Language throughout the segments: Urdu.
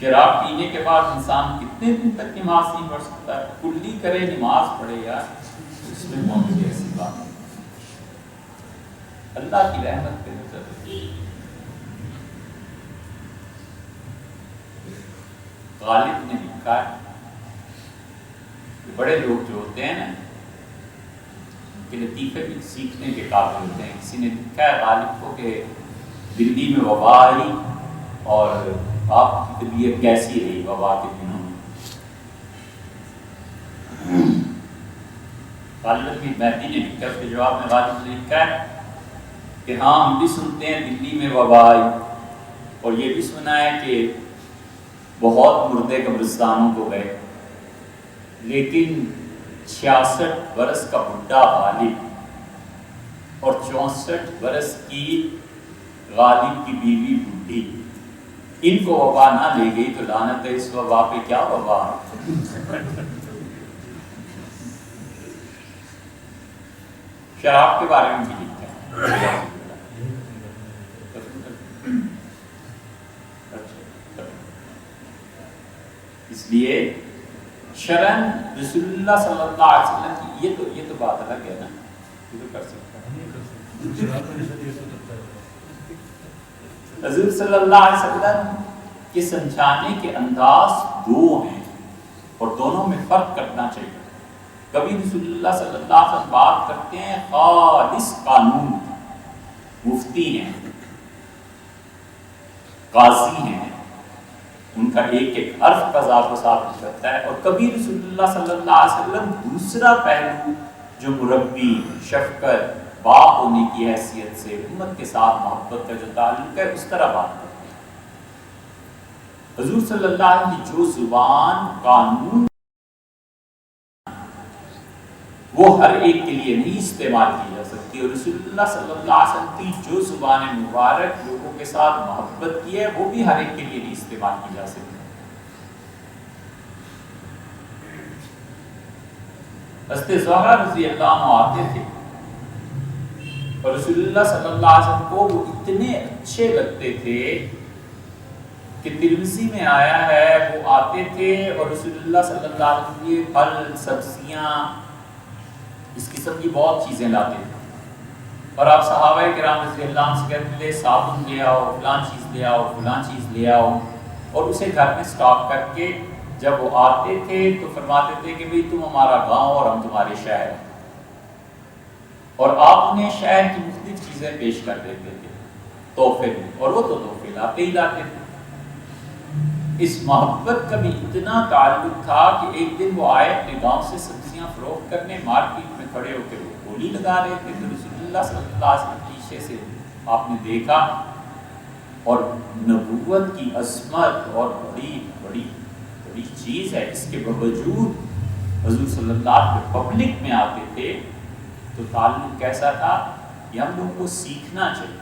شراب پینے کے بعد انسان کتنے دن تک نماز نہیں پڑھ سکتا ہے؟ کلی کرے نماز پڑھے یار، اس میں کون سی ایسی بات ہے؟ اللہ کی رحمت پہ نظر غالب نے لکھا ہے کہ بڑے لوگ جو ہوتے ہیں نا کہ لطیفے بھی سیکھنے کے قابل ہوتے ہیں. کسی نے لکھا ہے غالب کو کہ دلی میں وبا آئی اور آپ کی طبیعت کیسی رہی وبا کے دنوں میں؟ غالب کی مہدی نے لکھا اس کے جواب میں غالب نے لکھا ہے کہ ہاں ہم بھی سنتے ہیں دلی میں وبا آئی، اور یہ بھی سنا ہے کہ بہت مردے قبرستانوں کو گئے، لیکن 66 برس کا بڈھا غالب اور 64 برس کی غالب کی بیوی بڈھی، ان کو وبا نہ لے گئی تو لعنت ہے اس وبا پہ. کیا وبا؟ شراب کے بارے میں بھی لکھا ہے. اس لیے شرن رسول اللہ صلی اللہ علیہ وسلم کی یہ تو بات الگ ہے نا، یہ تو کر سکتا ہے. حضور صلی اللہ علیہ وسلم کے سمجھانے کے انداز دو ہیں اور دونوں میں فرق کرنا چاہیے. کبھی رسول اللہ صلی اللہ علیہ وسلم بات کرتے ہیں خالص قانون، مفتی ہیں، قاضی ہیں، ان کا ایک ایک حرف قضا کو ثابت کرتا ہے. اور کبھی رسول اللہ صلی اللہ علیہ وسلم دوسرا پہلو جو مربی، شفقت، باپ ہونے کی حیثیت سے امت کے ساتھ محبت کا جو تعلق ہے اس طرح بات کرتے ہیں. حضور صلی اللہ علیہ وسلم کی جو زبان قانون وہ ہر ایک کے لیے نہیں استعمال کی جا سکتی، اور رسول اللہ صلی اللہ علیہ وسلم کی جو زبان مبارک لوگوں کے ساتھ محبت کی ہے وہ بھی ہر ایک کے لیے نہیں استعمال کی جا سکتی. حضرت زہرا رضی اللہ عنہ آتے تھے اور رسول اللہ صلی اللہ علیہ وسلم کو وہ اتنے اچھے لگتے تھے کہ ترمذی میں آیا ہے وہ آتے تھے اور رسول اللہ صلی اللہ علیہ وسلم کے پھل، سبزیاں، اس قسم کی بہت چیزیں لاتے تھے، اور آپ صحابہ کرام رضی اللہ عنہ سے کہتے تھے صابن لے آؤ، فلان چیز لے آؤ، فلان چیز لے آؤ، اور اسے گھر میں سٹاک کر کے جب وہ آتے تھے تو فرماتے تھے کہ بھئی تم ہمارا گاؤں اور ہم تمہارے شہر ہیں، اور آپ انہیں شہر کی مختلف چیزیں پیش کر دیتے تھے تحفے میں، اور وہ تو تحفے لاتے ہی لاتے تھے. اس محبت کا بھی اتنا تعلق تھا کہ ایک دن وہ آئے اپنے گاؤں سے سبزیاں فروخت کرنے، مارکیٹ میں کھڑے ہو کے وہ بولی لگا رہے تھے تو رسول اللہ صلی اللہ علیہ وسلم پیچھے سے آپ نے دیکھا، اور نبوت کی عظمت اور بڑی بڑی بڑی چیز ہے، اس کے باوجود حضور صلی اللہ علیہ وسلم پبلک میں آتے تھے تو تعلق کیسا تھا یہ ہم لوگوں کو سیکھنا چاہیے.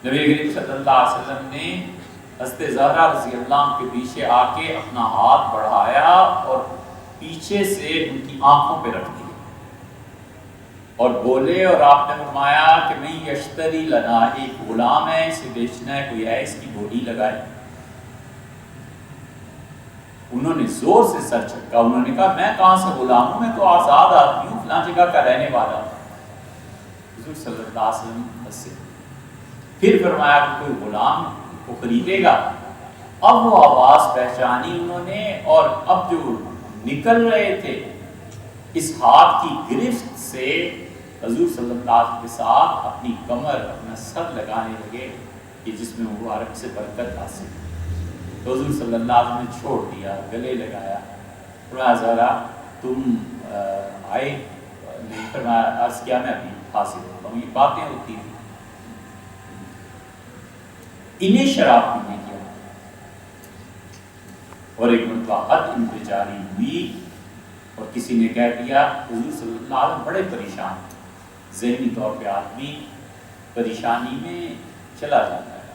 نبی کریم صلی اللہ علیہ وسلم نے حضرت زہرا رضی اللہ عنہ کے پیچھے آ کے اپنا ہاتھ بڑھایا اور پیچھے سے ان کی آنکھوں پہ رکھ دیا اور بولے، اور آپ نے فرمایا کہ میں یشتری لنا، ایک غلام ہے، اسے بیچنا ہے، کوئی ہے اس کی بولی لگائے. انہوں نے زور سے سر چکا، انہوں نے کہا میں کہاں سے غلام ہوں، میں تو آزاد آدمی ہوں، فلاں جگہ کا رہنے والا ہوں. حضور صلی اللہ علیہ وسلم ہنسے، پھر فرمایا کہ کوئی غلام کو خریدے گا. اب وہ آواز پہچانی انہوں نے، اور اب جو نکل رہے تھے اس ہاتھ کی گرفت سے حضور صلی اللہ علیہ وسلم کے ساتھ اپنی کمر، اپنا سر لگانے لگے کہ جس میں مبارک سے برکت حاصل. تو حضور صلی اللہ علیہ وسلم نے چھوڑ دیا، گلے لگایا، فرمایا ذرا تم آئے نہیں، فرمایا عرض کیا میں ابھی حاصل ہوتا ہوں. یہ باتیں ہوتی تھیں. انہیں شراب پینے کیا اور ایک مرتبہ حد ان پہ جاری ہوئی اور کسی نے کہہ دیا حضور صلی اللہ علیہ وسلم بڑے پریشان، ذہنی طور پہ آدمی پریشانی میں چلا جاتا ہے.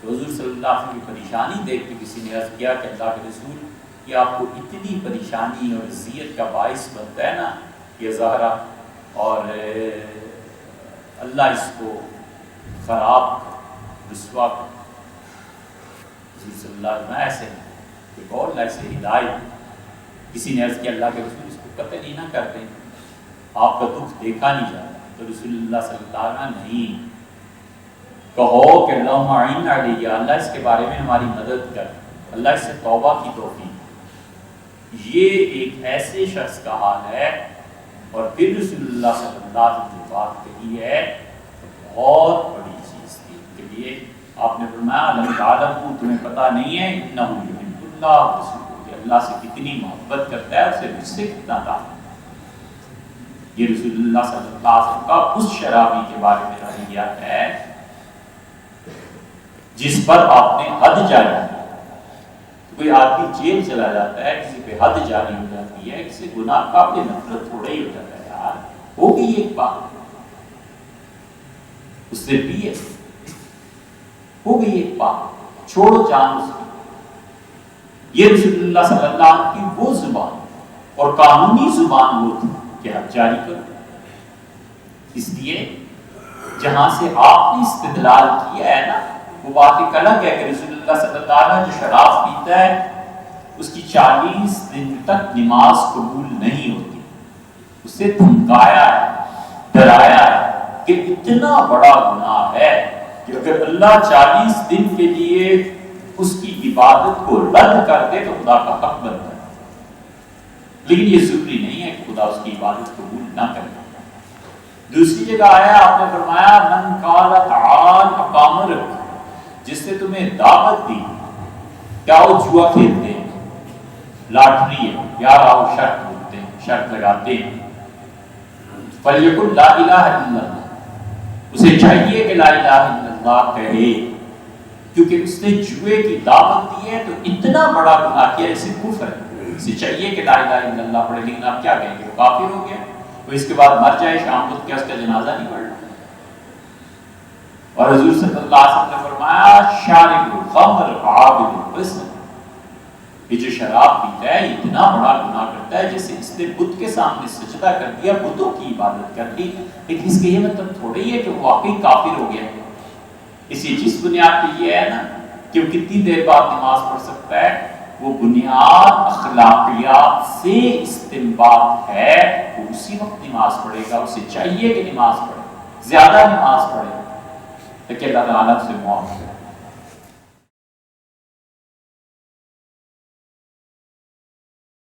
تو حضور صلی اللہ علیہ وسلم کی پریشانی دیکھ کے کسی نے عرض کیا کہ اللہ کے رسول، یہ آپ کو اتنی پریشانی اور اذیت کا باعث بنتا ہے نا یہ زہرا، اور اللہ اس کو خراب رسوا. حضور صلی اللہ علیہ وسلم ایسے کوئی اور اللہ سے ہدایت. کسی نے عرض کیا اللہ کے رسول اس کو قتل ہی نہ کر دیں, آپ کا دکھ دیکھا نہیں جاتا. تو رسول اللہ صلی اللہ علیہ وسلم نہیں, کہو کہ اللہم اعن علیہ, اللہ اس کے بارے میں ہماری مدد کر, اللہ اس سے توبہ کی توفیق. یہ ایک ایسے شخص کا حال ہے. اور پھر رسول اللہ صلی اللہ علیہ وسلم جو بات کہی ہے بہت بڑی چیز تھی کے لیے. آپ نے فرمایا لم تعلموا, تمہیں پتہ نہیں ہے, انہ یحب اللہ ورسولہ, اللہ سے کتنی محبت کرتا ہے, اسے مجھ سے کتنا تعلق. یہ رسول اللہ صلی اللہ علیہ وسلم کا اس شرابی کے بارے میں رویہ ہے جس پر آپ نے حد جاری کی. کوئی آدمی جیل چلا جاتا ہے, کسی پہ حد جاری ہو جاتی ہے, کسی گناہ قابل نفرت تھوڑا ہی ہو جاتا ہے, یار ہو گئی ایک بات, اس سے بھی ہو گئی ایک بات, چھوڑو جان اس کی. یہ رسول اللہ صلی اللہ علیہ وسلم کی وہ زبان اور قانونی زبان وہ تھی کہ آپ جاری کرو. اس لیے جہاں سے آپ نے استدلال کیا ہے نا, وہ بات ایک الگ ہے کہ رسول اللہ صلی اللہ علیہ وسلم جو شراب پیتا ہے اس کی 40 دن تک نماز قبول نہیں ہوتی. اسے دھمکایا ہے, ڈرایا ہے کہ اتنا بڑا گناہ ہے کہ اگر اللہ 40 دن کے لیے اس کی عبادت کو رد کر دے تو خدا کا حق بنتا ہے. لیکن یہ ضروری نہیں ہے کہ خدا اس کی عبادت قبول نہ کرے. دوسری جگہ آیا آپ نے فرمایا من قال تعال اقام رب, جس نے تمہیں دعوت دی, کیا وہ جوا کھیلتے ہیں, لاٹری ہے, یا راو شرط ہوتے ہیں, شرط لگاتے ہیں, فلیقل لا الہ الا اللہ, اسے چاہیے کہ لا الہ الا اللہ کہے, کیونکہ اس نے جوئے کی دعوت دی ہے تو اتنا بڑا گناہ کیا, اسے کفر ہے. اسے چاہیے کہ لا الہ الا اللہ پڑھے, لیکن آپ کیا کہیں گے, وہ کافر ہو گیا, وہ اس کے بعد مر جائے شام کو, کیا اس کا جنازہ نہیں پڑھنا. اور حضور صلی اللہ علیہ وسلم نے فرمایا شارب الخمر عابد القسم, یہ جو شراب پیتا ہے اتنا بڑا گناہ کرتا ہے جیسے اس نے بت کے سامنے سجدہ کر دیا, بتوں کی عبادت کر لی. لیکن اس کے یہ مطلب تھوڑا ہی ہے کہ وہ واقعی کافر ہو گیا. اسی جس بنیاد پہ یہ ہے نا کہ وہ کتنی دیر بعد نماز پڑھ سکتا ہے, وہ بنیاد اخلاقیات سے استنباط ہے, وہ اسی وقت نماز پڑھے گا. اسے چاہیے کہ نماز پڑھے, زیادہ نماز پڑھے, کہ اللہ تعالیٰ سے معاف کرے.